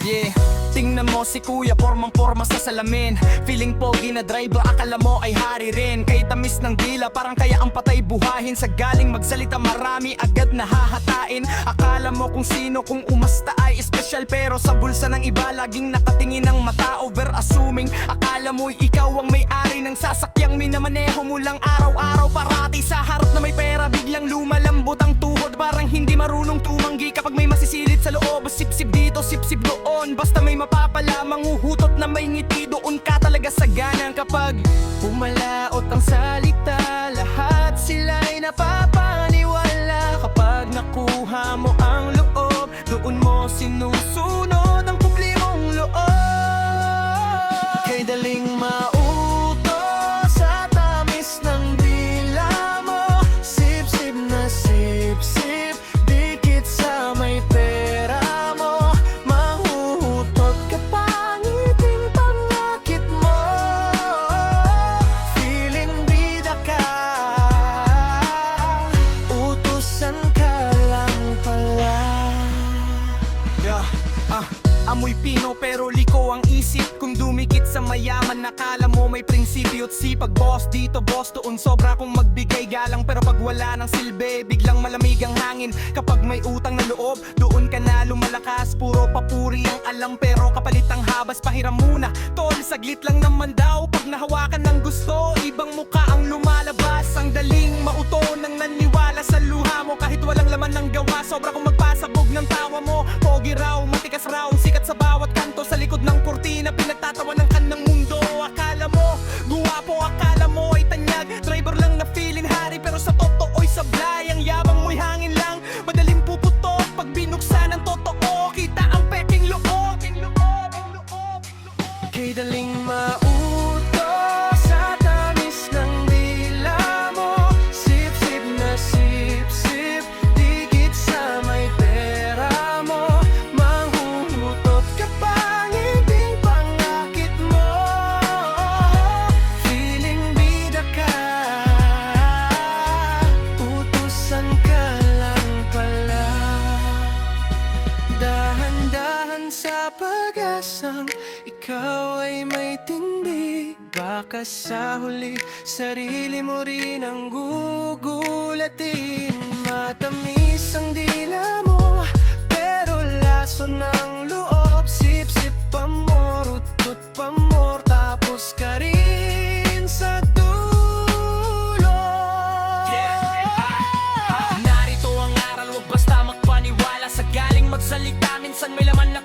Yeah, tingnan mo si kuya, pormang-porma sa salamin. Feeling pogi na driver, akala mo ay hari rin. Kay tamis ng dila, parang kaya ang patay buhahin. Sa galing magsalita marami, agad nahahatain. Akala mo kung sino, kung umasta ay espesyal. Pero sa bulsa ng iba, laging nakatingin ang mata, over assuming. Akala mo'y ikaw ang may-ari ng sasakyang minamaneho mo lang araw-araw. Parati sa harap na may pera, biglang lumalambot ang tuhod. Parang hindi marunong tumanggi kapag may masisilid sa loob. Sip-sip dito, sip-sip doon, basta may mapapala, manghuhutot na may ngiti. Doon ka talaga saganang kapag pumalaot ang salita. Lahat sila'y napapaniwala. Kapag nakuha mo ang loob, doon mo sinusunod ang publi mong loob. Kay daling mautos sa tamis ng dila mo. Sip-sip na sip-sip, dikit sa may pera mo. Mahuhutot ka pa, ngiting pangakit mo. Feeling bida ka, utusan ka lang pala. Amoy pino pero liko ang isip. Kung dumikit sa mayaman, nakala mo may prinsipyo at sipag. Boss dito, boss doon, sobra kong magbigay galang. Pero pag wala ng silbi, biglang malamig ang hangin. Kapag may utang na loob, doon ka na lumalakas. Puro papuri ang alam pero kapalit ang habas. Pahiram muna, tol, saglit lang naman daw. Pag nahawakan ng gusto, ibang muka ang lumalabas. Ang daling mauto nang naniwala sa luha mo. Kahit walang laman ng gawa, sobra kong magpasabog ng tawa mo. Pogi raw, matikas raw, sikat sa bawat kanto. Sa likod ng kurtina, pinagtatawanan ka ng mundo. Akala mo, guwapo, akala mo ay tanyag. Driver lang na feeling hari, pero sa totoo'y sablay. Ang yabang mo'y hangin lang, madaling puputok. Pag binuksan ang totoo, kita ang peking loob. Kay daling mautos sa tamis ng dila mo. Sip-sip na sip-sip, dikit sa may pera mo. Manghuhutot ka pa, ngiting pangakit mo. Feeling bida ka, utusan ka lang pala. Dahan-dahan sa pag-asang ikaw ay may tindi. Baka sa huli, sarili mo rin ang gugulatin. Matamis ang dila mo, pero laso ng loob. Sip-sip pa mo, rutot pa mo, tapos ka rin sa dulo. Narito ang aral, huwag basta magpaniwala. Sa galing magsalita, minsan may laman na